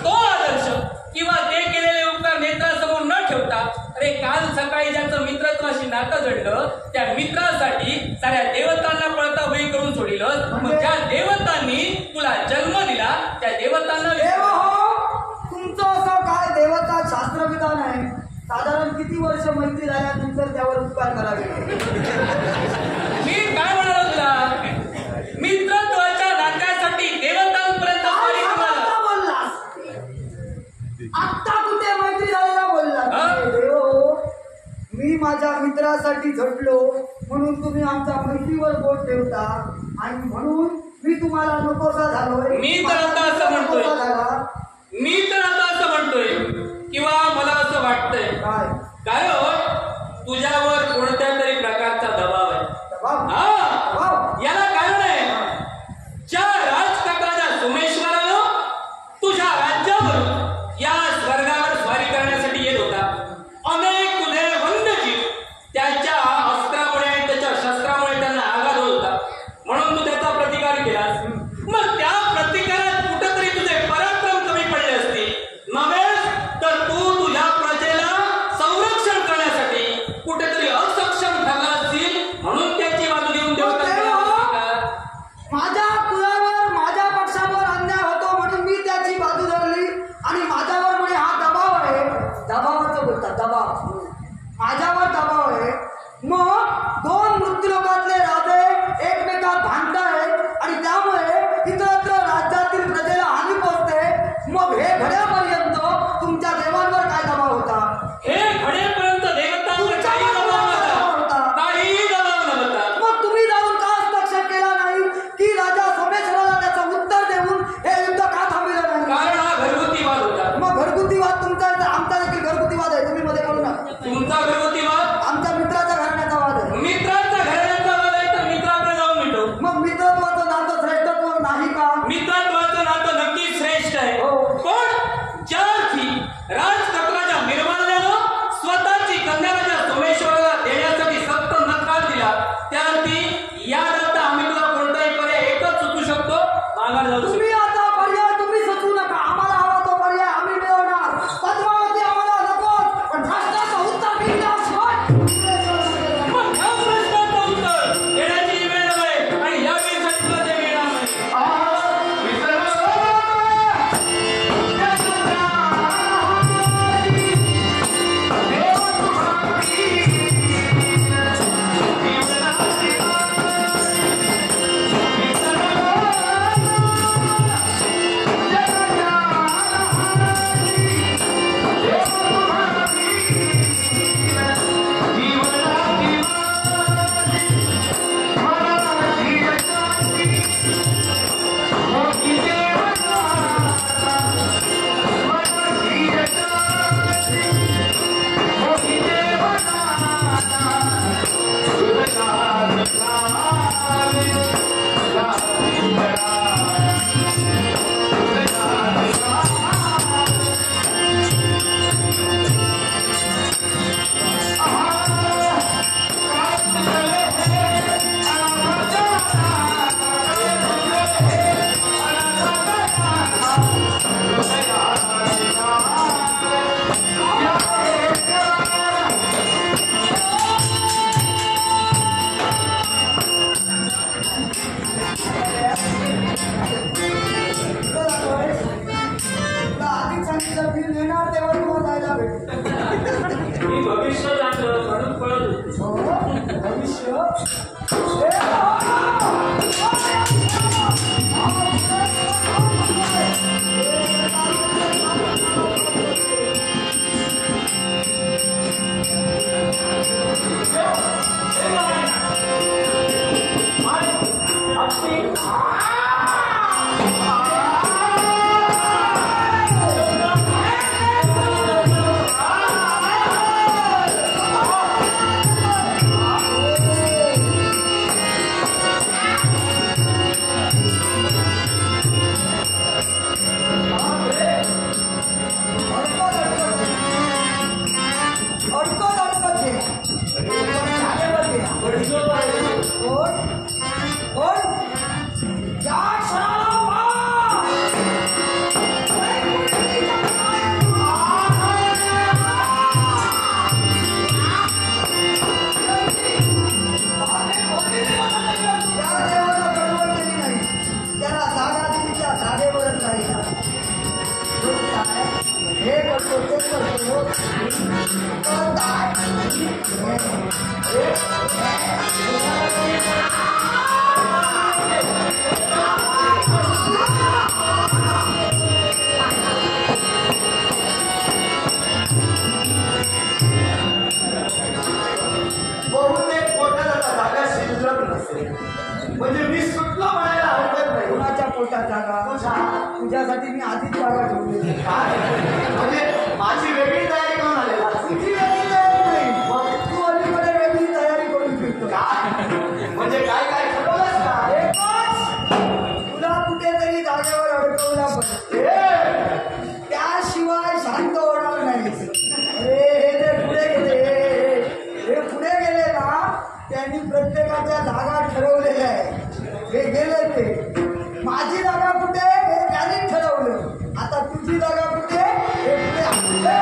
तो आदर्श किंवा ते केलेले उपकार नेत्रासमोर न ठेवता, अरे काल सकाळी ज्याचं मित्रत्वाशी नातं जडलं त्या मित्रासाठी साऱ्या देवतांना पळता होई करून सोडिलं. मग ज्या देवतांनी तुला जन्म दिला त्या देवतांना तुमचं असं काय देवता शास्त्रविधान आहे? साधारण किती वर्ष मैत्री झाल्यानंतर त्यावर उपकार करावे? मी काय म्हणालो तुला? मित्रत्वाच्या नात्यासाठी देवतांपर्यंत बोललास. आत्ता कुठे मैत्री झालेला बोलला? मी माझ्या मित्रासाठी झटलो म्हणून तुम्ही आमच्या मैत्रीवर बोट ठेवता आणि म्हणून मी तुम्हाला नकोसा झालोय. मी तर आता असं म्हणतोय किंवा मला असं वाटतंय काय हो, तुझ्यावर कोणत्या तरी प्रकारचा दबाव आहे. याला कारण आहे, ज्या राजकाकाच्या सोमेश्वरानं तुझ्या राज्यावर या स्वर्गावर स्वारी करण्यासाठी येत होता. अनेक तुझे वन्यजीव त्याच्या अस्त्रामुळे आणि त्याच्या शस्त्रामुळे त्यांना आघात होत होता, म्हणून तू त्याचा प्रतिकार केलास. मग त्या प्रतिकारात कुठेतरी तुझे पराक्रम कमी पडले असतील. नव्हे तर तू तुझ्या प्रजेला संरक्षण बोलतात दबाव. माझ्यावर दबाव आहे. मग दोन मृत्यूलोकातले राजे एकमेकात भांडतायत आणि त्यामुळे इतरत्र राज्यातील प्रजेला हानी पोचते. मग हे घड्यापर्यंत तुमच्या देवांवर काय दबाव होता? हे घडेपर्यंत देवतांवर काही दबाव नव्हता, काहीही दबाव नव्हता. मग तुम्ही जाऊन का हस्तक्षेप केला नाही की राजा सोमेश्वराला त्याचं उत्तर देऊन हे युद्ध का थांबविलं नाही? कारण हा घरगुती वाद होता. मग घरगुती वाद तुमचा आहे तर आमचा देखील घरगुती वाद आहे. तुम्ही मध्ये बोलू नका. तुमचा घरगुती वाद आमच्या मित्राच्या घराण्याचा वाद आहे. मित्रांचा घराण्याचा वाद आहे तर मित्राकडे जाऊन मिटव. मग मित्रत्वाचं नातं श्रेष्ठत्व नाही का? मित्रत्वाचं नातं नक्कीच श्रेष्ठ आहे. हो. पण ज्या अर्थी राजतत्वाच्या निर्माल्यानं स्वतःची कन्या राजा सोमेश्वराला देण्यासाठी सक्त नकार दिला, त्या अर्थी या दत्ता आम्ही तुला कोणताही पर्याय एकच सुचू शकतो, माघार जाऊ शकतो. तुम्ही आता पर्याय तुम्ही सुचवू नका. आम्हाला हवा तो पर्याय आम्ही मिळवणार. पद्मावती आम्हाला नकोच, पण राष्ट्राचं उत्तर मिळण्याशिवाय मग ह्या प्रश्नाचं उत्तर देण्याची वेळ आहे आणि या वेळेसाठी तुला ते मिळणार नाही. तुला आधीच सांगितलं बिल येणार तेव्हा तुम्हाला जायला भेटेल. मी भविष्य जाणलं म्हणून कळत होते. हो, भविष्य बहुतेक पोटात आता जागा शिल्लक नसेल. म्हणजे मी सुटलो म्हणायला हरकत नाही. कुणाच्या पोटात जागा? तुझ्यासाठी मी आधीच जागा ठेवली. काय म्हणजे माझी वेगळी तयारी करून आलेला. तुझी वेगळी तयारी नाही, मग तू अलीकडे वेगळी तयारी करून फिरतो. काय म्हणजे काय काय ठरवलंस का? एकच तुला कुठेतरी जागेवर अडकवला पाहिजे, त्याशिवाय शांत होणार नाही. हे जे पुढे गेले, हे पुढे गेले ना, त्यांनी प्रत्येकाच्या जागा ठरवलेल्या आहे. हे गेले ते. माझी जागा कुठे हे त्यांनी ठरवलं. आता तुझी जागा कुठे हे पुढे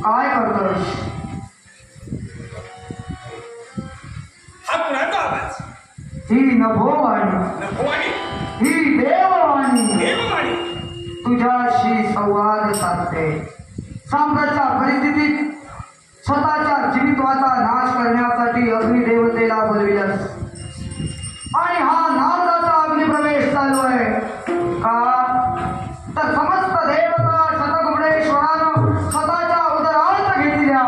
काय करतोस? हा कुणाचा आवाज? ही नभोवाणी, नभोवाणी, ही देववाणी देववाणी तुझ्याशी संवाद साधते. साम्राज्याच्या परिस्थितीत स्वतःच्या जीवित्वाचा नाश करण्यासाठी अग्निदेवतेला बोलविलंस आणि हा नारदाचा अग्निप्रवेश चालू आहे का? तर समस्त देवता शतकुंभेश्वरानं स्वतःच्या उदरात घेतल्या.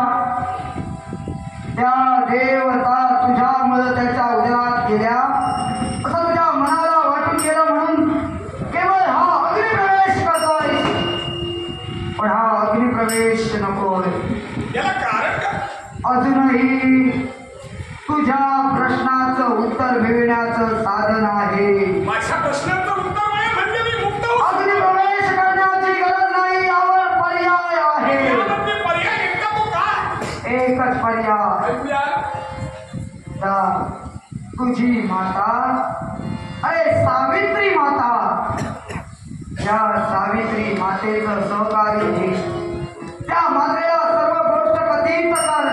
त्या देवता तुझ्यामुळे त्याच्या उदरात गेल्या असं तुझ्या मनाला वाटून गेलं म्हणून केवळ हा अग्निप्रवेश करतोय. पण हा अग्निप्रवेश नकोय. याला कारण का? अजूनही तुझ्या प्रश्नाचं उत्तर मिळण्याचं साधन आहे. माझ्या प्रश्नाचं उत्तर आहे म्हणजे मी मुक्त होतो. अग्निप्रवेश करण्याची गरज नाही, यावर पर्याय आहे. यामध्ये पर्याय एकटा तो काय? एकच पर्याय. ऐकूया. तुझी माता, अरे सावित्री माता, या सावित्री मातेचं सहकार्य घे. त्या मातेला सर्व गोष्ट कथीत कर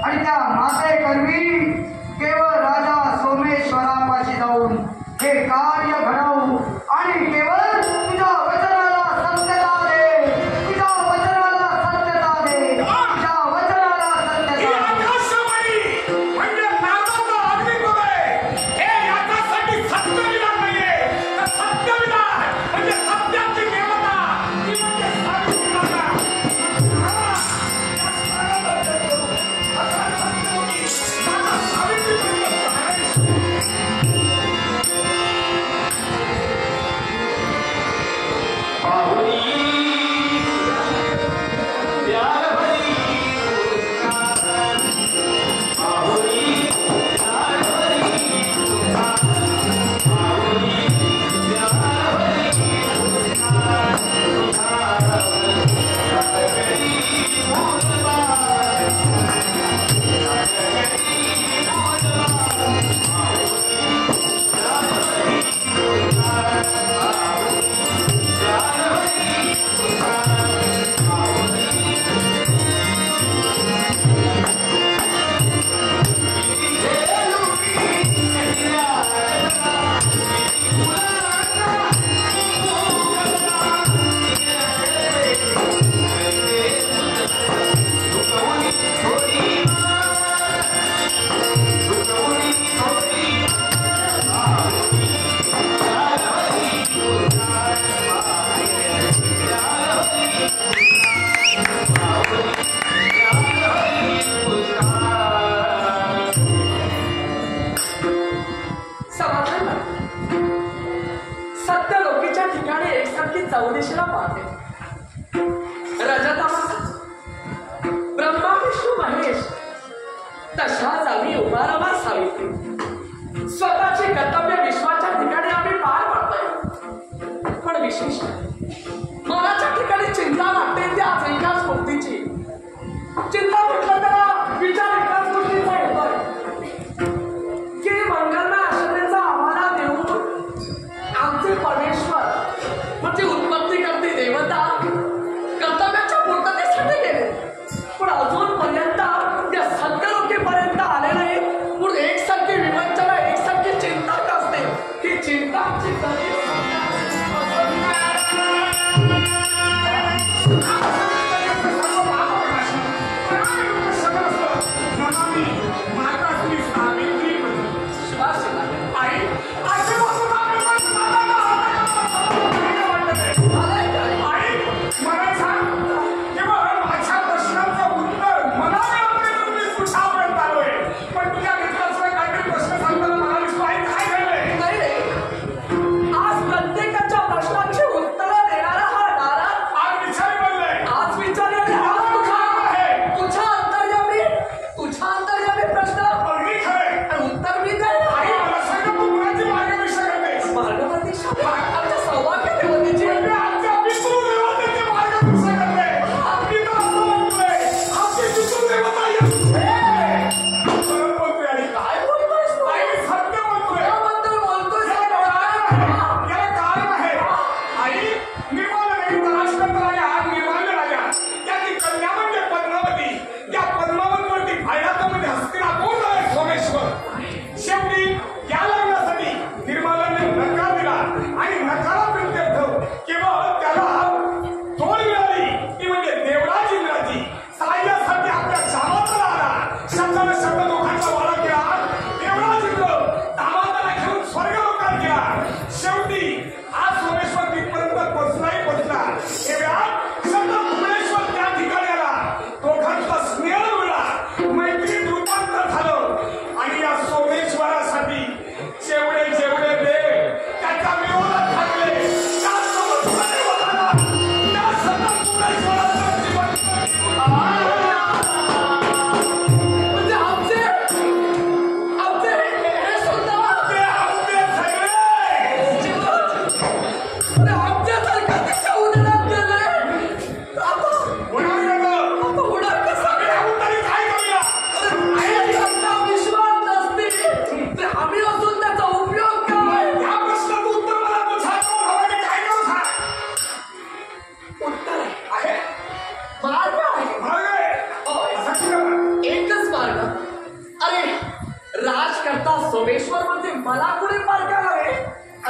आणि त्या मातेकरवी केवळ राजा सोमेश्वरापाशी जाऊन हे कार्य घडवू आणि केवळ तुझ्या वचनाला सत्यता दे. तुझ्या वचनाला सत्यता दे. तुझ्या वचनाला सत्यता ही दे. आकाशवाणी म्हणजे नादाचा अग्निप्रवेश. हे याच्यासाठी सत्यविधान नाहीये, तर सत्यविधान म्हणजे सत्याची देवता, ती म्हणजे सावित्री माता.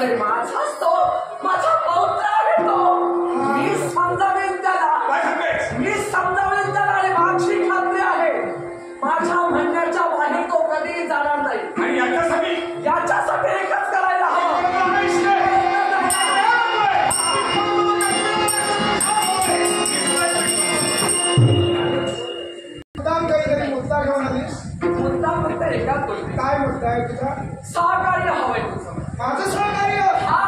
अरे माझाच तो, माझा पौत्र आहे तो. मी समजावेन त्याला आणि माझी खात्री आहे माझ्या म्हणण्याच्या बाहेर तो कधीही जाणार नाही. आणि याच्यासाठी एकच करायला हवं. काहीतरी मुद्दा घेऊन आलीस. मुद्दा फक्त एकाच गोष्टी. काय मुद्दा आहे तुझा? सहकार्य हवंय तुझं. माझं सहकार्य? हा,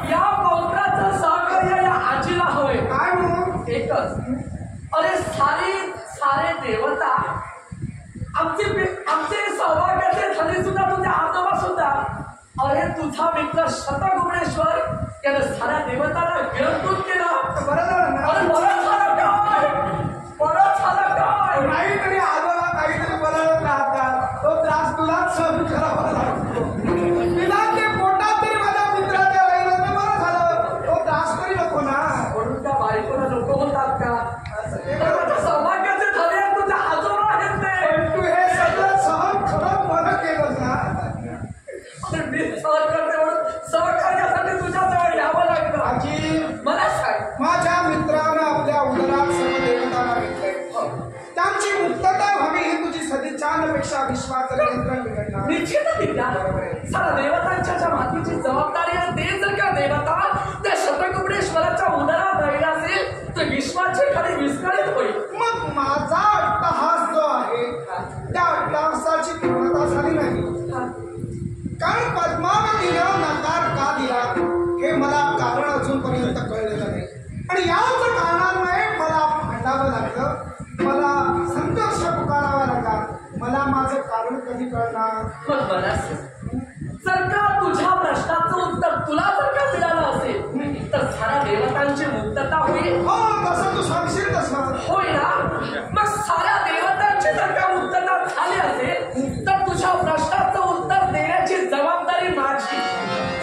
या पौत्राचं सहकार्य या आजीला हवंय. काय म्हणून? एकच. अरे सारे देवता आमचे सौभाग्याचे झाले सुद्धा तुझ्या आजोबा सुद्धा. अरे तुझा मित्र शतगुणेश्वर याने साऱ्या देवतांना गिरफ्तार केलं. बरं झालं ना? अरे बरं झालं काय काहीतरी आजोबा काहीतरी बोलत राहतात. तो त्रास तुलाच सहन करावा लागतो. निदान ते पोटात तरी माझ्या मित्राच्या राहिलं तर बरं झालं. तो त्रास तरी नको ना. म्हणून त्या बायकोला नको होतात का? सौभाग्याचे झाले तुझ्या आजोबा आहेत ते. तू हे सगळं सहन खरंच बरं केलं ना. मी सहन करते म्हणून सहकार्यासाठी तुझ्या जवळ यावं लागतं. आजी, मला सांग. माझ्या मित्रानं आपल्या उदरात सर्व देवतांना घेतलंय. त्यांची मुक्तता व्हावी ही तुझी सदिच्छांपेक्षा विश्वाचं नियंत्रण बिघडणार. निश्चितच विद्या. सारा देवतांच्या ज्या मातीची जबाबदारी आहे ते जर का देवता त्या शतकुंभेश्वराच्या उदरात राहिला असेल तर विश्वाची खाली विस्कळीत होईल. मग माझा अट्टहास जो आहे त्या अट्टहासाची पूर्णता झाली नाही. कारण पद्मावतीनं नकार का दिला हे मला कारण अजूनपर्यंत कळलेलं नाही. आणि याच कारणामुळे मला भांडावं लागलं. मला संघर्ष पुकारावा लागला. मला माझं कारण कधी कळणार? मग मला जर का तुझ्या प्रश्नाचं उत्तर तुला जर का मिळालं असेल तर साऱ्या देवतांची मुक्तता होईल. हो, तसं तू सांगशील तसं होय ना? मग साऱ्या देवतांची जर का मुक्तता झाली असेल तर तुझ्या प्रश्नाचं उत्तर देण्याची जबाबदारी माझी.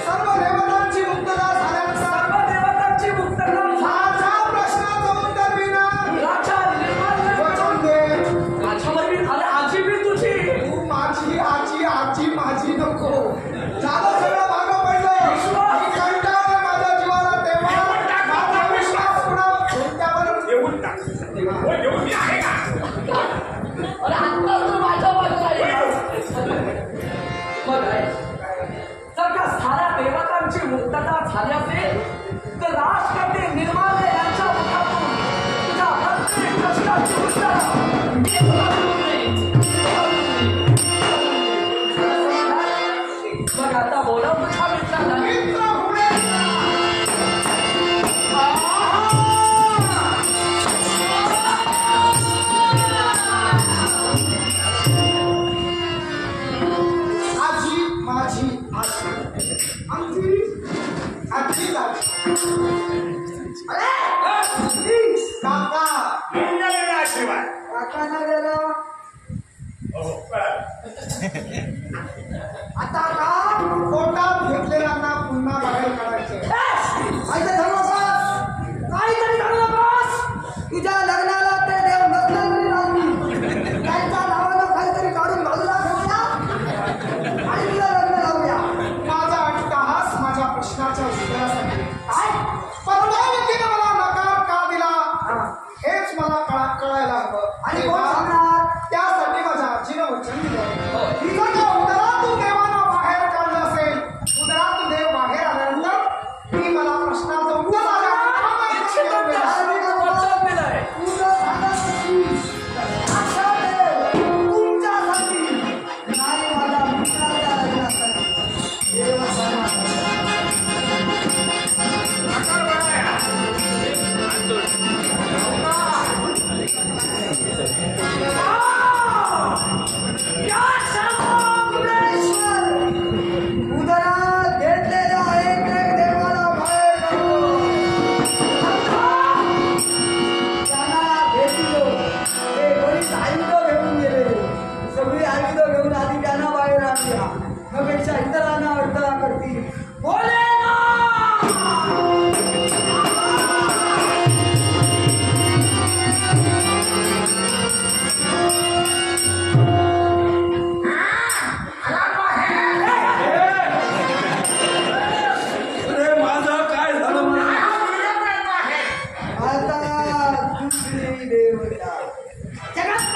सर्व देवतांची मुक्तता झाल्यानंतर सर्व देवतांची मुक्तता माझ्या प्रश्नाचं उत्तर विना राजा निर्माण वचन दे. माझ्यावर मी झाले आजी बी तुझी. तू माझी आजी, आजी माझी नको. झालं सगळं भागं पडलं. मी कंटाळलोय माझ्या जीवाला. तेव्हा माझा विश्वास पुन्हा तुमच्यावर देऊन टाक. देऊन मी आहे का? अरे आत्ता तू माझ्या बाजूला मग जर का साऱ्या देवतांची मुक्तता झाली असेल तर राष्ट्रपती निर्माण यांच्या मुखातून तुझ्या प्रत्येक प्रश्नाची उत्तरं मी तुला देईन. मग आता बोलव तुझ्या मित्राला. मित्र होणे. आजी माझी आजी, आमची आजी काका आशीर्वाद. काका ना गेला. आता का पोटात घेतलेल्यांना पुन्हा बाहेर काढायचं. काहीतरी धरू नकोस. तुझ्या लग्नाला ते देव नसले तरी त्यांच्या नावानं काहीतरी काढून बाजूला ठेवूया आणि तुला लग्न लावूया. माझा अट्टहास माझ्या प्रश्नाच्या उत्तरासाठी. काय परमावतीनं मला नकार का दिला हेच मला कळायला हवं. आणि कोण सांगणार? त्यासाठी माझ्या आजीनं वचन दिलं. देवता जगात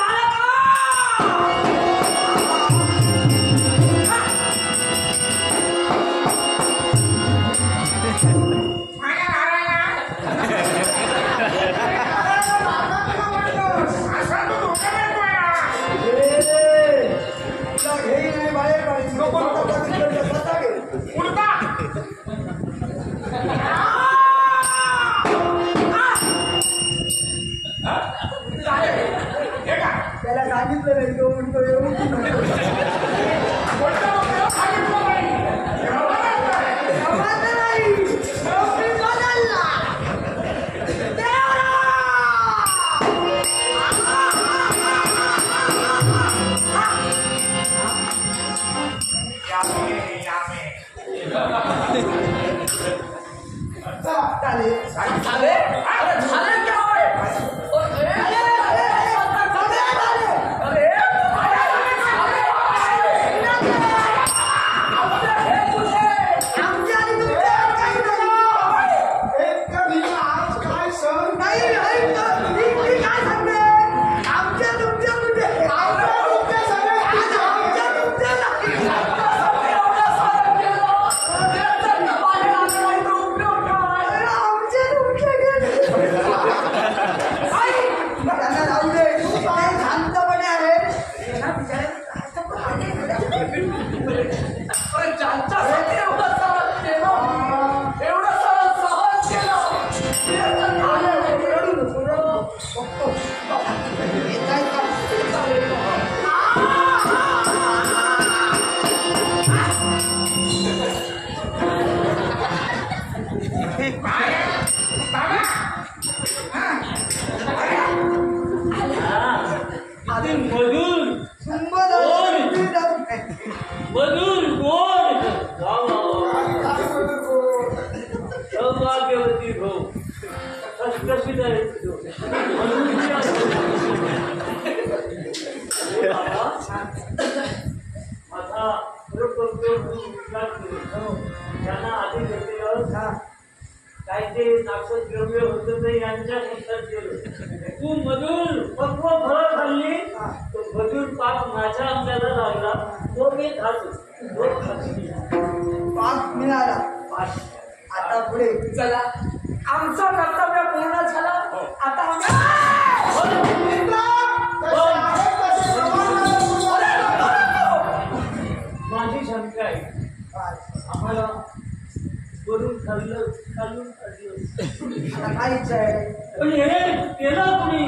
त्याला सांगितलं नाही तो म्हणतो येऊन आता पुढे चला आमचं कर्तव्य पूर्ण झालं आता माझी शंका आहे आम्हाला वरून खाल्लं काहीच आहे पण हे केलं कुणी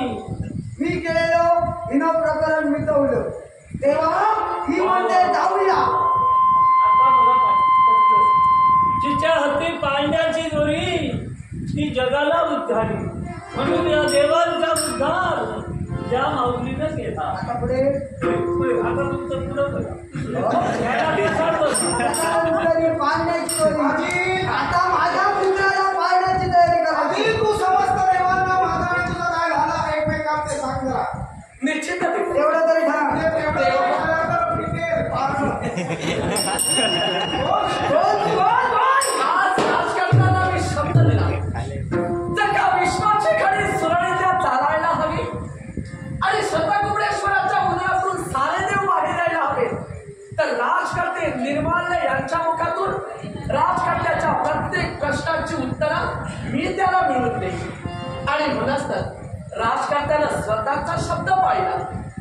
मी केलेलं हिनं प्रकरण मिटवलं तेव्हा ही म्हणते जाऊया आता मला पटलं तिच्या हाती पांड्याची दोरी ती जगाला उद्धारी म्हणून या देवांचा उद्धार ज्या माऊलीनं केला आता पुढे आता तुमचं पुढं बघा पाळण्याची तयारी आता माझ्या पुत्राला पाळण्याची तयारी करा तू समजत देवांना माझा आणि तुझा काय झाला एकमेकात ते सांग जरा निश्चित एवढं तरी सांग आज राजकारणाला मी शब्द दिला जर का विश्वाची घडी सुरळीत चालायला हवी आणि शतकुबळेश्वराच्या उदयातून सारे देव बाहेर यायला हवे तर राजकर्ते निर्माल्य यांच्या मुखातून राजकर्त्याच्या प्रत्येक प्रश्नाची उत्तरं मी त्याला मिळवून देईन आणि म्हणूनच तर राजकर्त्याला स्वतःचा शब्द पाळला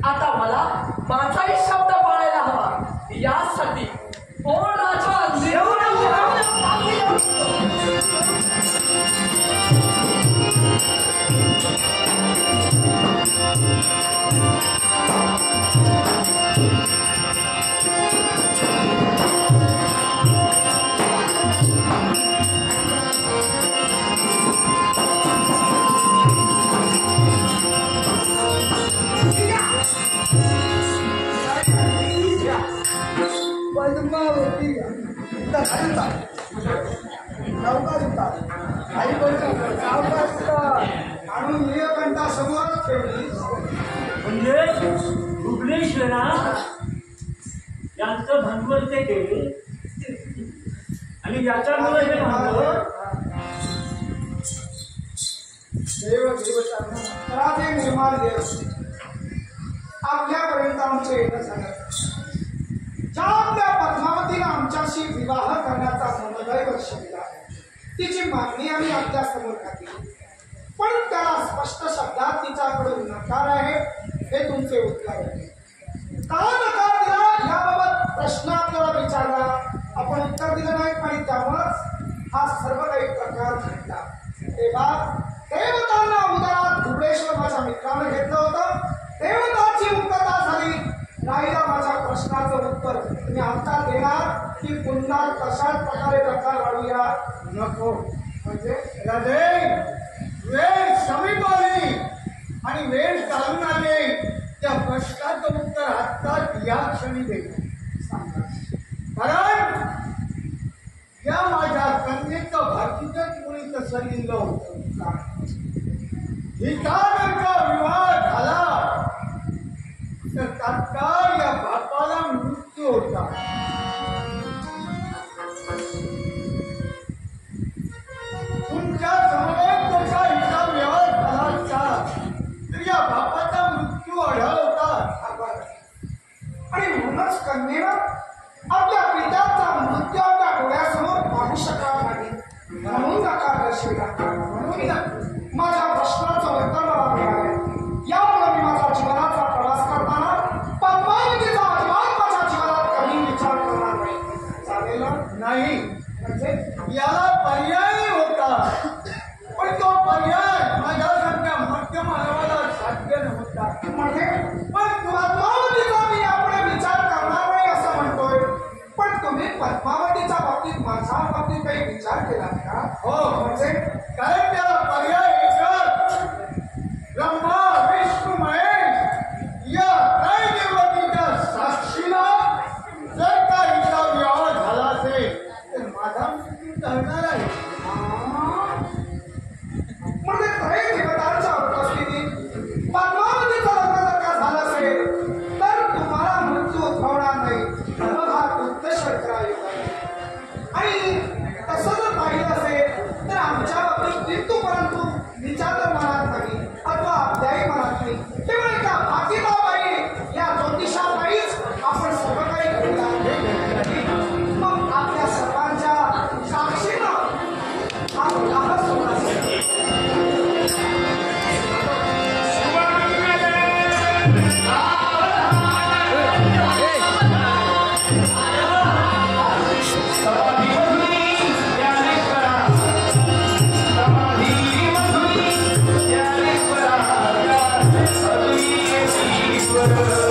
आता मला माझाही शब्द पाळायला हवा यासाठी ओ राजा पद्मावती आणि नीलकंठा समोरच ठेवली म्हणजे भुवनेश्वरा यांचं भांडवल ते केले आणि याच्यामुळे हे भांडवल देव देवतांना राजे निर्माण देव आपल्यापर्यंत आमचे येणं झालं. ज्या आपल्या पद्मावतीला आमच्याशी विवाह करण्याचा मनोदय वर्षविला तिची मागणी आम्ही आपल्या समोर घातली, पण त्याला स्पष्ट शब्दात तिच्याकडून नकार आहे हे तुमचे उत्तर आहे. का नकार दिला याबाबत प्रश्न आपल्याला विचारला, आपण उत्तर दिलं नाही आणि त्यामुळेच हा सर्व काही प्रकार घडला. तेव्हा देवतांना उदरात धुळेश्वर माझ्या मित्राने घेतलं होतं. देवताची मुक्तता झाली. राहिला माझ्या प्रश्नाचं उत्तर मी आता देणार की पुन्हा तशाच प्रकारे प्रकार वाढूया नको. म्हणजे राजे, वेळ समीप आली आणि वेळ चालून आले. त्या प्रश्नाचं उत्तर आत्ताच या क्षणी दे. कारण या माझ्या कन्येचं भाकीतच मुळी तसं लिहिलं होतं. हिचा जर का विवाह झाला तर तात्काळ या बापाला मृत्यू होता. तुमच्या समवेत जर का हिचा विवाह झाला असता तर या बापाचा मृत्यू अढळ होता. आणि म्हणूनच कन्येनं आपल्या पित्याचा मृत्यू आपल्या डोळ्यासमोर पाहू शकणार नाही म्हणून नकार दर्शविला. म्हणून माझ्या प्रश्नाचं उत्तर मला मिळालं. यामुळे मी माझ्या जीवनाचा प्रवास करताना पद्मावतीचा अजिबात माझ्या जीवनात कधी विचार करणार नाही. चालेल नाही, म्हणजे याला पर्याय होता, पण तो पर्याय माझ्यासारख्या मध्यम मानवाला साध्य नव्हता. म्हणजे पण पद्मावतीचा मी यापुढे विचार करणार नाही असं म्हणतोय, पण तुम्ही पद्मावतीच्या बाबतीत माझ्या बाबतीत काही विचार केला का? हो, म्हणजे कारण त्याला पर्याय एकच. ब्रह्मा विष्णू महेश या त्रय देवतेच्या साक्षीला जर का हिचा विवाह झाला असेल तर माझा मृत्यू टळणार आहे. म्हणजे त्रय देवतांच्या उपस्थितीत पद्मावतीचं लग्न जर का झालं असेल तर तुम्हाला मृत्यू उद्भवणार नाही. मग हा उत्तर करायचा आणि तसं जर पाहिलं असेल तर आमच्या बाबतीत किंतु परंतु विचार तर मनात नाही अथवा आपल्याही मनात नाही. केवळ एका भाकीबाबाई या ज्योतिषाबाईच आपण सर्व काही घडलं आहे. मग आपल्या सर्वांच्या साक्षीनं हा विवाह सोहळा Thank you.